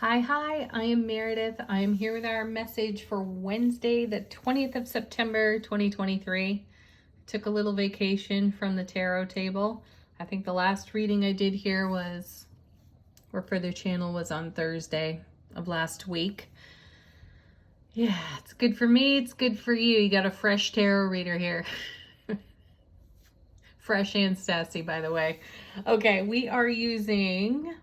Hi, I am Meredith. I am here with our message for Wednesday, the 20th of September, 2023. Took a little vacation from the tarot table. I think the last reading I did here was, or for the channel, was on Thursday of last week. Yeah, it's good for me, it's good for you. You got a fresh tarot reader here. Fresh and sassy, by the way. Okay, we are using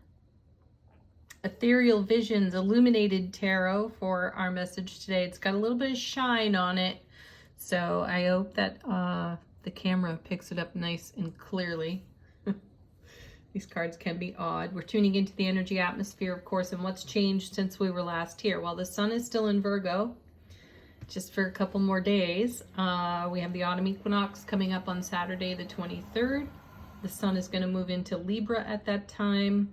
Ethereal Visions Illuminated Tarot for our message today. It's got a little bit of shine on it, so I hope that the camera picks it up nice and clearly. These cards can be odd. We're tuning into the energy atmosphere, of course, and what's changed since we were last here. Well, the sun is still in Virgo, just for a couple more days. We have the autumn equinox coming up on Saturday the 23rd. The sun is going to move into Libra at that time.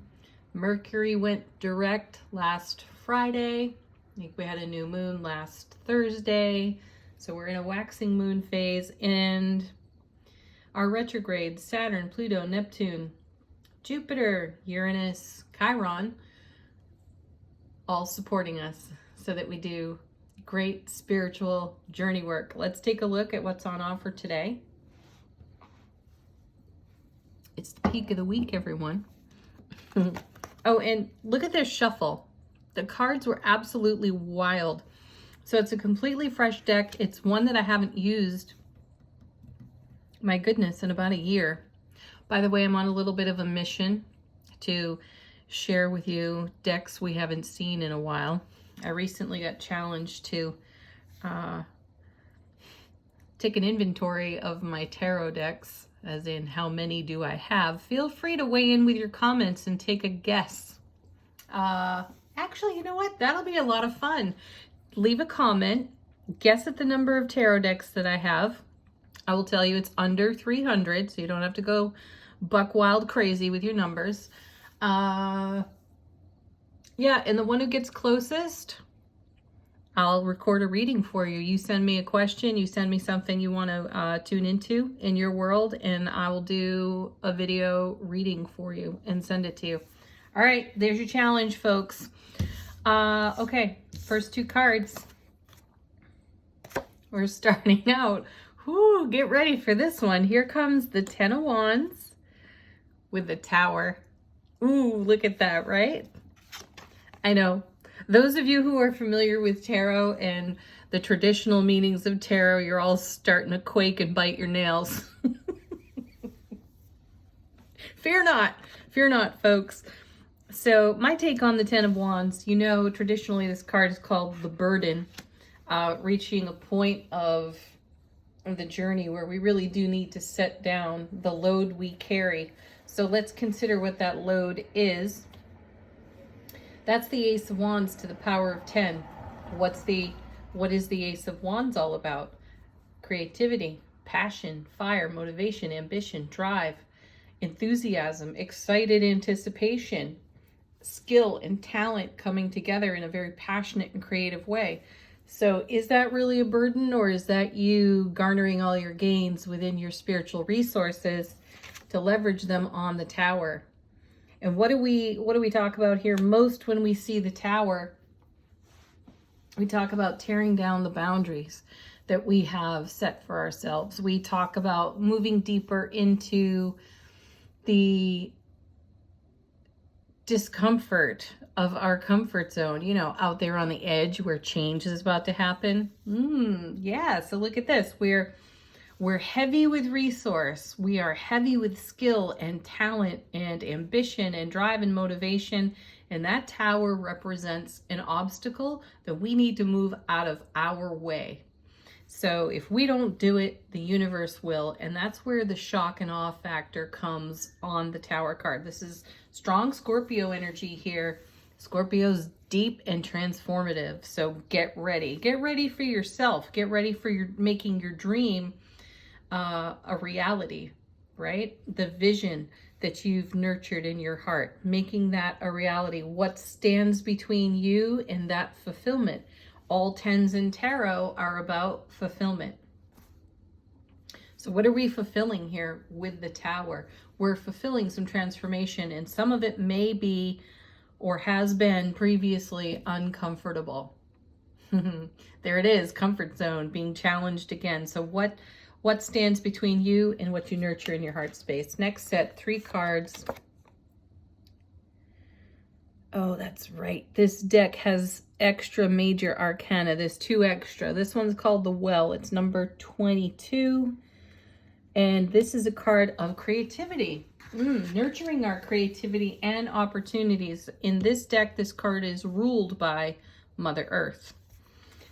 Mercury went direct last Friday. I think we had a new moon last Thursday. So we're in a waxing moon phase, and our retrogrades, Saturn, Pluto, Neptune, Jupiter, Uranus, Chiron, all supporting us so that we do great spiritual journey work. Let's take a look at what's on offer today. It's the peak of the week, everyone. Oh, and look at this shuffle. The cards were absolutely wild. So it's a completely fresh deck. It's one that I haven't used, my goodness, in about a year. By the way, I'm on a little bit of a mission to share with you decks we haven't seen in a while. I recently got challenged to take an inventory of my tarot decks, as in how many do I have. Feel free to weigh in with your comments and take a guess. Actually, you know what? That'll be a lot of fun. Leave a comment, guess at the number of tarot decks that I have. I will tell you it's under 300, so you don't have to go buck wild crazy with your numbers. Yeah, and the one who gets closest, I'll record a reading for you. You send me a question, you send me something you want to tune into in your world, and I will do a video reading for you and send it to you. All right, there's your challenge, folks. Okay, first two cards. We're starting out. Whoo, get ready for this one. Here comes the Ten of Wands with the Tower. Ooh, look at that, right? I know. Those of you who are familiar with tarot and the traditional meanings of tarot, you're all starting to quake and bite your nails. Fear not, folks. So my take on the Ten of Wands, you know, traditionally this card is called the burden, reaching a point of the journey where we really do need to set down the load we carry. So let's consider what that load is. That's the Ace of Wands to the power of 10. What is the Ace of Wands all about? Creativity, passion, fire, motivation, ambition, drive, enthusiasm, excited anticipation, skill and talent coming together in a very passionate and creative way. So is that really a burden, or is that you garnering all your gains within your spiritual resources to leverage them on the Tower? And what do we talk about here most when we see the Tower? We talk about tearing down the boundaries that we have set for ourselves. We talk about moving deeper into the discomfort of our comfort zone, you know, out there on the edge where change is about to happen. Yeah, so look at this. We're heavy with resource. We are heavy with skill and talent and ambition and drive and motivation. And that Tower represents an obstacle that we need to move out of our way. So if we don't do it, the universe will. And that's where the shock and awe factor comes on the Tower card. This is strong Scorpio energy here. Scorpio's deep and transformative. So get ready. Get ready for yourself. Get ready for making your dream a reality, right? The vision that you've nurtured in your heart, making that a reality. What stands between you and that fulfillment? All tens in tarot are about fulfillment. So what are we fulfilling here with the Tower? We're fulfilling some transformation, and some of it may be or has been previously uncomfortable. There it is, comfort zone, being challenged again. So what stands between you and what you nurture in your heart space? Next set, 3 cards. Oh, that's right. This deck has extra major arcana. There's 2 extra. This one's called the Well. It's number 22. And this is a card of creativity. Nurturing our creativity and opportunities. In this deck, this card is ruled by Mother Earth.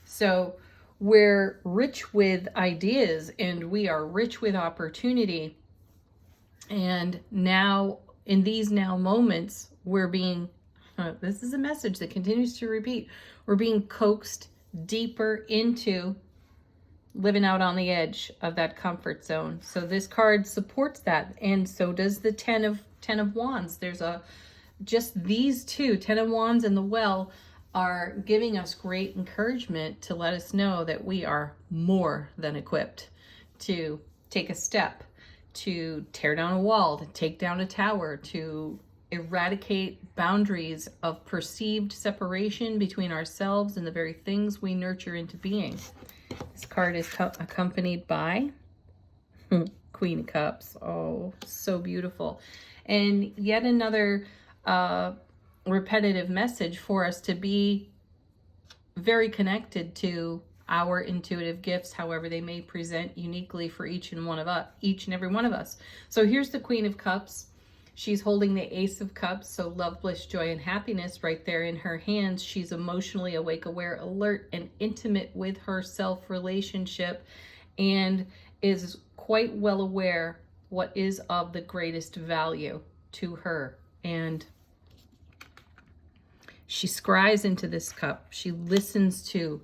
So we're rich with ideas and we are rich with opportunity. And now, in these now moments, we're being, this is a message that continues to repeat, we're being coaxed deeper into living out on the edge of that comfort zone. So this card supports that, and so does the Ten of Wands. There's just these 2, Ten of Wands and the Well, are giving us great encouragement to let us know that we are more than equipped to take a step, to tear down a wall, to take down a tower, to eradicate boundaries of perceived separation between ourselves and the very things we nurture into being. This card is accompanied by Queen of Cups. Oh, so beautiful. And yet another repetitive message for us to be very connected to our intuitive gifts, however they may present uniquely for each and every one of us. So here's the Queen of Cups. She's holding the Ace of Cups, so love, bliss, joy, and happiness right there in her hands. She's emotionally awake, aware, alert, and intimate with her self-relationship, and is quite well aware what is of the greatest value to her. And she scries into this cup. She listens to,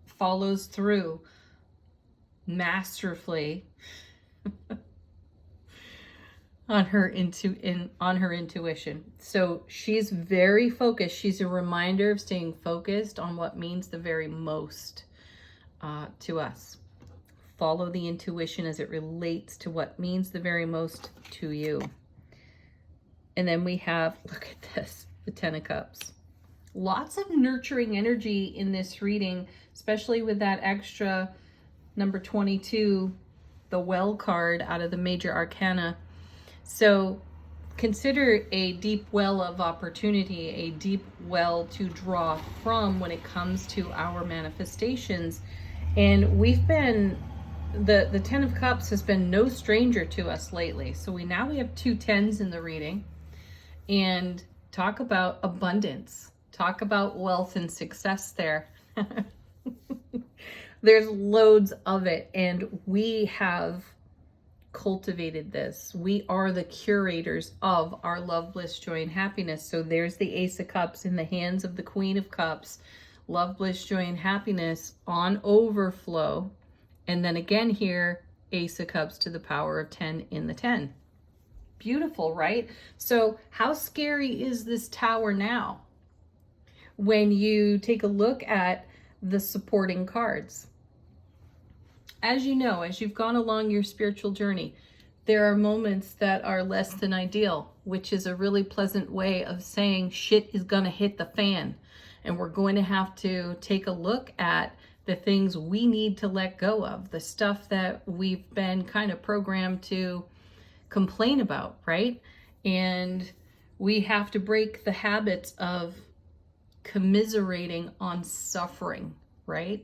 follows through masterfully on her intuition. So she's very focused. She's a reminder of staying focused on what means the very most to us. Follow the intuition as it relates to what means the very most to you. And then we have, look at this, the Ten of Cups. Lots of nurturing energy in this reading, especially with that extra number 22, the Well card out of the major arcana. So consider a deep well of opportunity, a deep well to draw from when it comes to our manifestations. And we've been, the Ten of Cups has been no stranger to us lately. So we have 2 tens in the reading, and talk about abundance. Talk about wealth and success there. There's loads of it, and we have cultivated this. We are the curators of our love, bliss, joy, and happiness. So there's the Ace of Cups in the hands of the Queen of Cups. Love, bliss, joy, and happiness on overflow. And then again here, Ace of Cups to the power of 10 in the 10. Beautiful, right? So how scary is this tower now? When you take a look at the supporting cards. As you know, as you've gone along your spiritual journey, there are moments that are less than ideal, which is a really pleasant way of saying shit is gonna hit the fan. And we're going to have to take a look at the things we need to let go of, the stuff that we've been kind of programmed to complain about, right? And we have to break the habits of commiserating on suffering, right?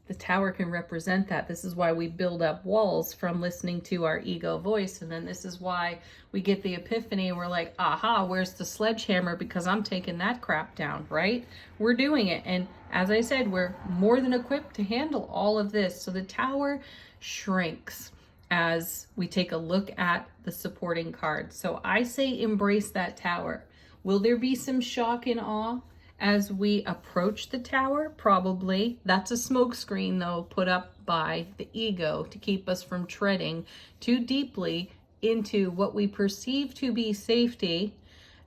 The tower can represent that. This is why we build up walls from listening to our ego voice. And then this is why we get the epiphany and we're like, aha, where's the sledgehammer? Because I'm taking that crap down, right? We're doing it. And as I said, we're more than equipped to handle all of this. So the tower shrinks as we take a look at the supporting cards. So I say embrace that tower. Will there be some shock and awe as we approach the tower? Probably. That's a smoke screen, though, put up by the ego to keep us from treading too deeply into what we perceive to be safety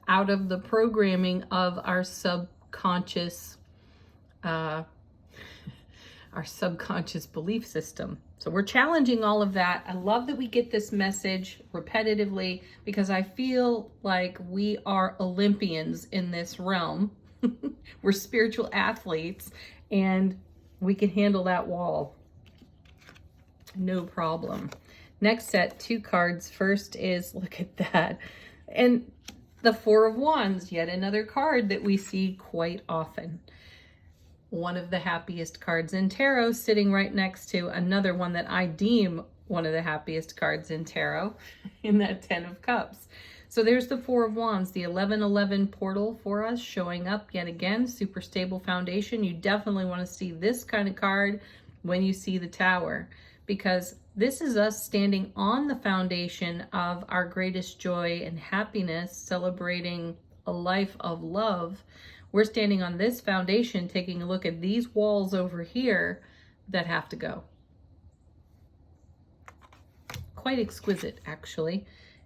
out of the programming of our subconscious belief system. So we're challenging all of that. I love that we get this message repetitively because I feel like we are Olympians in this realm. We're spiritual athletes and we can handle that wall. No problem. Next set, 2 cards. First is, look at that. And the 4 of Wands, yet another card that we see quite often. One of the happiest cards in tarot sitting right next to another one that I deem one of the happiest cards in tarot in that 10 of Cups. So there's the 4 of Wands, the 1111 portal for us showing up yet again, super stable foundation. You definitely want to see this kind of card when you see the Tower, because this is us standing on the foundation of our greatest joy and happiness, celebrating a life of love. We're standing on this foundation, taking a look at these walls over here that have to go. Quite exquisite, actually.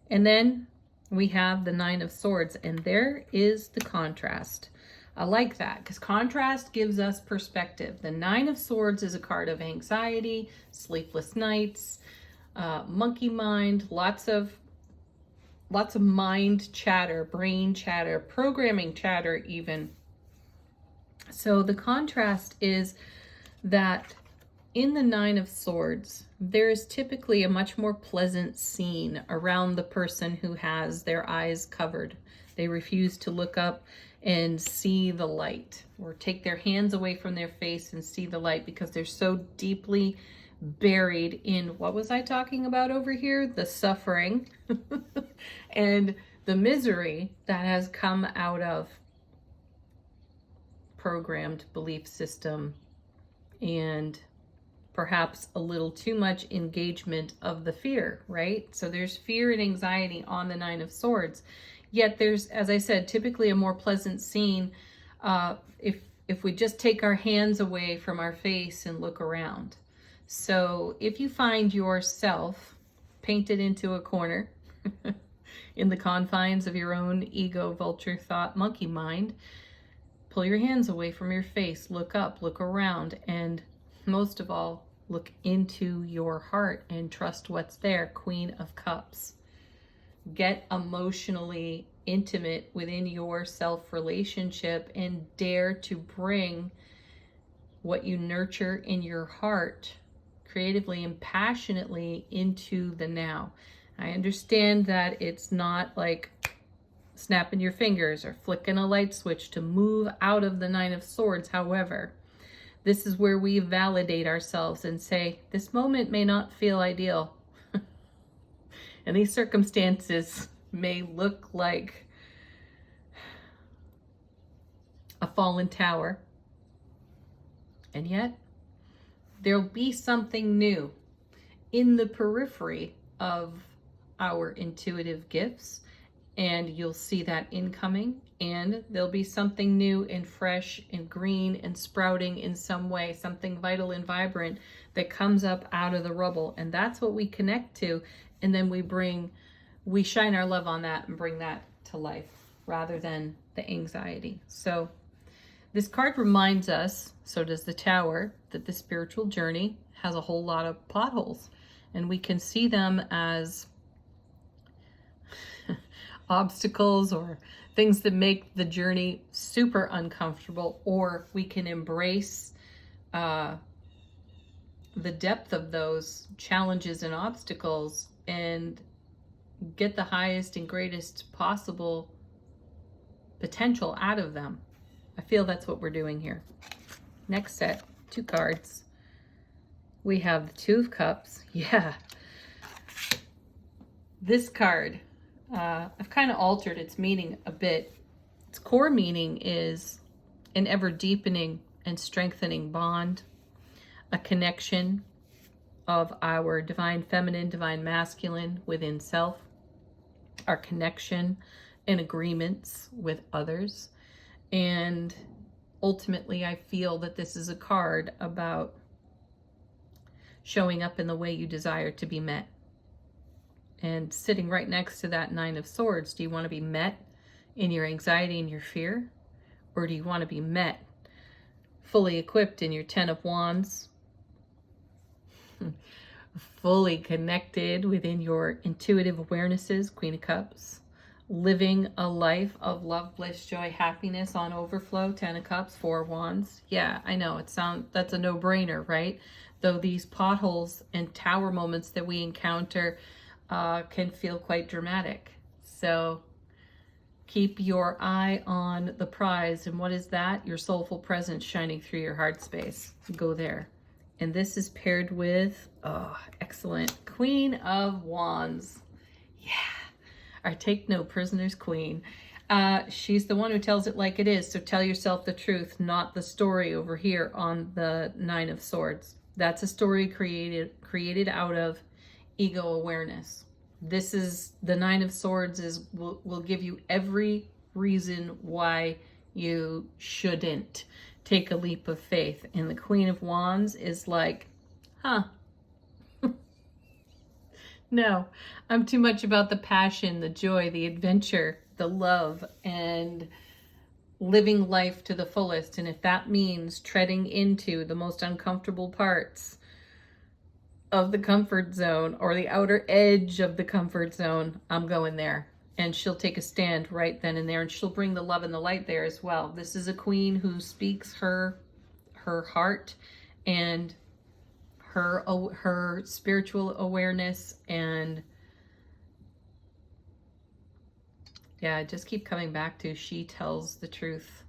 And then we have the 9 of Swords, and there is the contrast. I like that because contrast gives us perspective. The 9 of Swords is a card of anxiety, sleepless nights, monkey mind, lots of mind chatter, brain chatter, programming chatter even. So the contrast is that in the 9 of Swords, there is typically a much more pleasant scene around the person who has their eyes covered. They refuse to look up and see the light, or take their hands away from their face and see the light, because they're so deeply buried in, what was I talking about over here? The suffering and the misery that has come out of programmed belief system and perhaps a little too much engagement of the fear, right? So there's fear and anxiety on the 9 of Swords. Yet there's, as I said, typically a more pleasant scene if we just take our hands away from our face and look around. So if you find yourself painted into a corner in the confines of your own ego, vulture, thought, monkey mind, pull your hands away from your face, look up, look around, and most of all, look into your heart and trust what's there. Queen of Cups. Get emotionally intimate within your self-relationship and dare to bring what you nurture in your heart creatively and passionately into the now. I understand that it's not like snapping your fingers or flicking a light switch to move out of the 9 of Swords. However, this is where we validate ourselves and say, this moment may not feel ideal. And these circumstances may look like a fallen tower. And yet, there'll be something new in the periphery of our intuitive gifts. And you'll see that incoming. And there'll be something new and fresh and green and sprouting in some way, something vital and vibrant that comes up out of the rubble. And that's what we connect to. And then we shine our love on that and bring that to life rather than the anxiety. So this card reminds us, so does the Tower, that the spiritual journey has a whole lot of potholes, and we can see them as obstacles or things that make the journey super uncomfortable, or we can embrace the depth of those challenges and obstacles and get the highest and greatest possible potential out of them. I feel that's what we're doing here. Next set, 2 cards. We have the 2 of Cups. Yeah. This card, I've kind of altered its meaning a bit. Its core meaning is an ever deepening and strengthening bond, a connection of our divine feminine, divine masculine within self, our connection and agreements with others. And ultimately, I feel that this is a card about showing up in the way you desire to be met. And sitting right next to that 9 of Swords, do you want to be met in your anxiety and your fear? Or do you want to be met fully equipped in your 10 of Wands, fully connected within your intuitive awarenesses, Queen of Cups. Living a life of love, bliss, joy, happiness on overflow, 10 of Cups, 4 of Wands. Yeah, I know, that's a no-brainer, right? Though these potholes and tower moments that we encounter can feel quite dramatic. So keep your eye on the prize. And what is that? Your soulful presence shining through your heart space. Go there. And this is paired with, oh, excellent, Queen of Wands. Yeah. Our take no prisoners queen. She's the one who tells it like it is. So tell yourself the truth, not the story over here on the Nine of Swords. That's a story created out of ego awareness. This is the Nine of Swords will give you every reason why you shouldn't take a leap of faith. And the Queen of Wands is like, huh. No, I'm too much about the passion, the joy, the adventure, the love, and living life to the fullest. And if that means treading into the most uncomfortable parts of the comfort zone or the outer edge of the comfort zone, I'm going there. And she'll take a stand right then and there, and she'll bring the love and the light there as well. This is a queen who speaks her heart and her spiritual awareness, and yeah, just keep coming back to she tells the truth,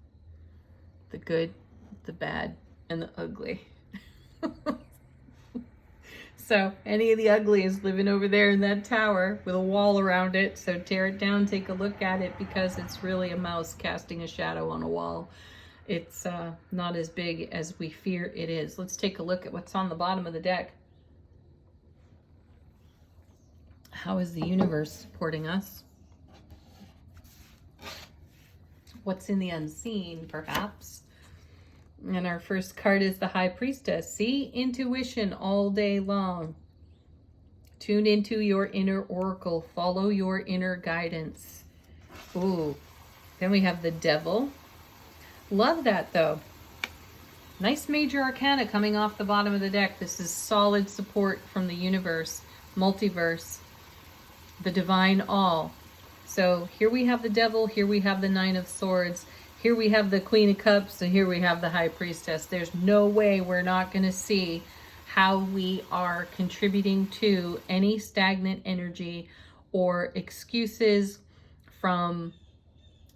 the good, the bad, and the ugly. So any of the ugly is living over there in that tower with a wall around it. So tear it down, take a look at it, because it's really a mouse casting a shadow on a wall. It's not as big as we fear it is. Let's take a look at what's on the bottom of the deck. How is the universe supporting us? What's in the unseen, perhaps? And our first card is the High Priestess. See? Intuition all day long. Tune into your inner oracle. Follow your inner guidance. Ooh. Then we have the Devil. Love that, though. Nice major arcana coming off the bottom of the deck. This is solid support from the universe, multiverse, the divine all. So here we have the Devil, here we have the Nine of Swords, here we have the Queen of Cups, and here we have the High Priestess. There's no way we're not going to see how we are contributing to any stagnant energy or excuses from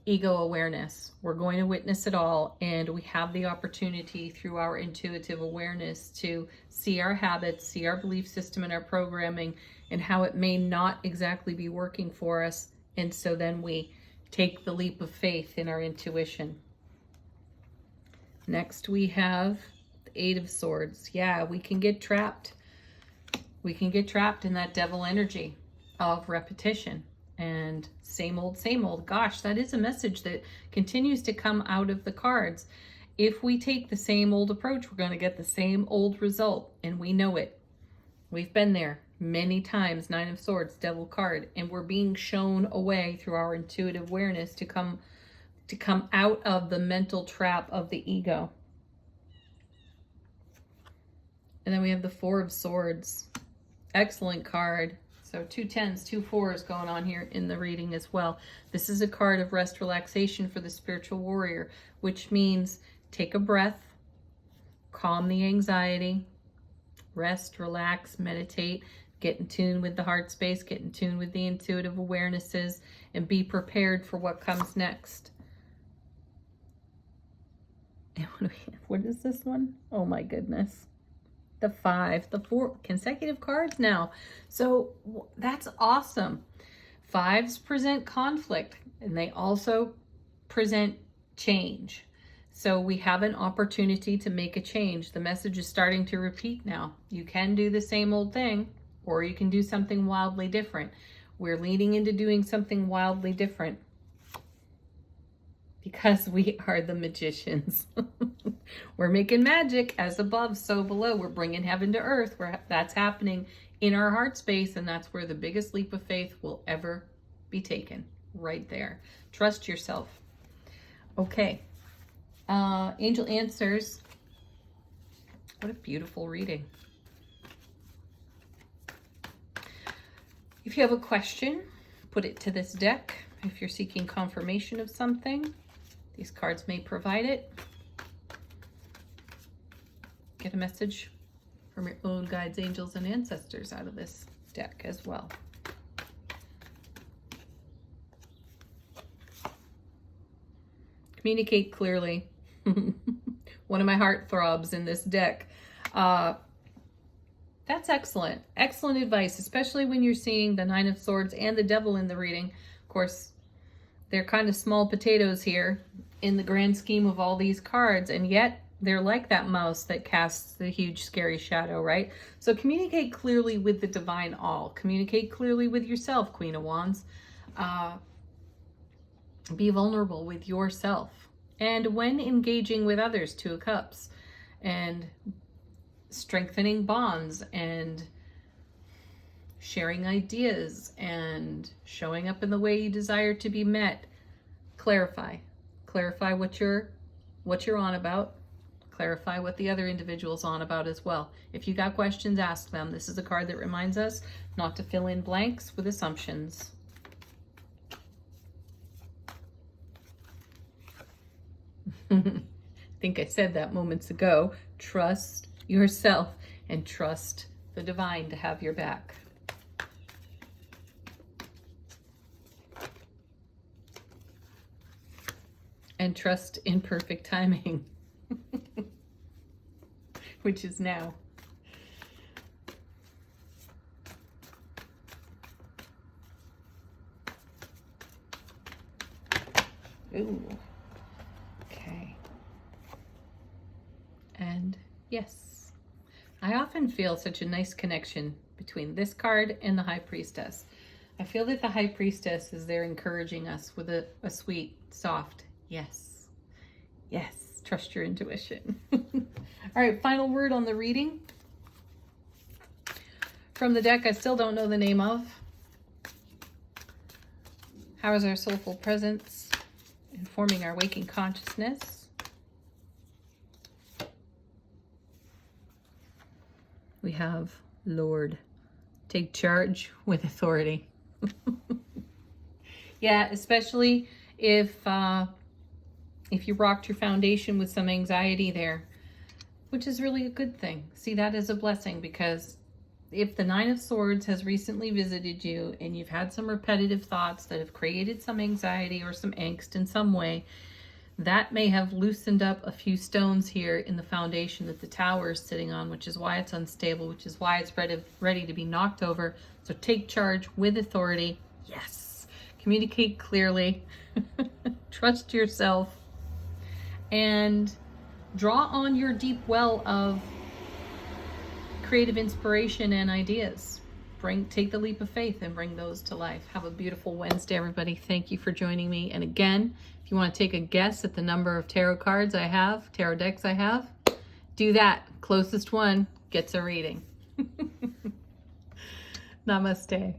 ego awareness. We're going to witness it all, and we have the opportunity through our intuitive awareness to see our habits, see our belief system and our programming, and how it may not exactly be working for us. And so then we take the leap of faith in our intuition. Next we have the Eight of Swords. Yeah, we can get trapped. We can get trapped in that devil energy of repetition and same old, same old. Gosh, that is a message that continues to come out of the cards. If we take the same old approach, we're going to get the same old result, and we know it. We've been there many times. Nine of Swords, Devil card, and we're being shown a way through our intuitive awareness to come out of the mental trap of the ego. And then we have the Four of Swords. Excellent card. So 2 10s, 2 4s going on here in the reading as well. This is a card of rest, relaxation for the spiritual warrior, which means take a breath, calm the anxiety, rest, relax, meditate, get in tune with the heart space, get in tune with the intuitive awarenesses, and be prepared for what comes next. And what is this one? Oh my goodness. The 5, the 4 consecutive cards now. So that's awesome. 5s present conflict, and they also present change. So we have an opportunity to make a change. The message is starting to repeat now. You can do the same old thing, or you can do something wildly different. We're leaning into doing something wildly different because we are the magicians. We're making magic, as above, so below. We're bringing heaven to earth. That's happening in our heart space, and that's where the biggest leap of faith will ever be taken, right there. Trust yourself. Okay. Angel Answers. What a beautiful reading. If you have a question, put it to this deck. If you're seeking confirmation of something, these cards may provide it. Get a message from your own guides, angels, and ancestors out of this deck as well. Communicate clearly. One of my heart throbs in this deck. That's excellent. Excellent advice, especially when you're seeing the Nine of Swords and the Devil in the reading. Of course, they're kind of small potatoes here in the grand scheme of all these cards, and yet they're like that mouse that casts the huge scary shadow, right? So communicate clearly with the divine all. Communicate clearly with yourself, Queen of Wands. Be vulnerable with yourself. And when engaging with others, Two of Cups, and strengthening bonds and sharing ideas and showing up in the way you desire to be met, clarify what you're on about. Clarify what the other individual's on about as well. If you got questions, ask them. This is a card that reminds us not to fill in blanks with assumptions. I think I said that moments ago. Trust yourself and trust the divine to have your back. And trust in perfect timing, which is now. Ooh. Okay. And yes, I often feel such a nice connection between this card and the High Priestess. I feel that the High Priestess is there encouraging us with a sweet, soft yes. Yes, trust your intuition. All right, final word on the reading. From the deck I still don't know the name of. How is our soulful presence informing our waking consciousness? We have Lord. Take charge with authority. Yeah, especially if you rocked your foundation with some anxiety there, which is really a good thing. See that as a blessing, because if the Nine of Swords has recently visited you and you've had some repetitive thoughts that have created some anxiety or some angst in some way, that may have loosened up a few stones here in the foundation that the tower is sitting on, which is why it's unstable, which is why it's ready to be knocked over. So take charge with authority. Yes. Communicate clearly. Trust yourself. And draw on your deep well of creative inspiration and ideas. Take the leap of faith and bring those to life. Have a beautiful Wednesday, everybody. Thank you for joining me. And again, if you want to take a guess at the number of tarot cards I have, tarot decks I have, do that. Closest one gets a reading. Namaste.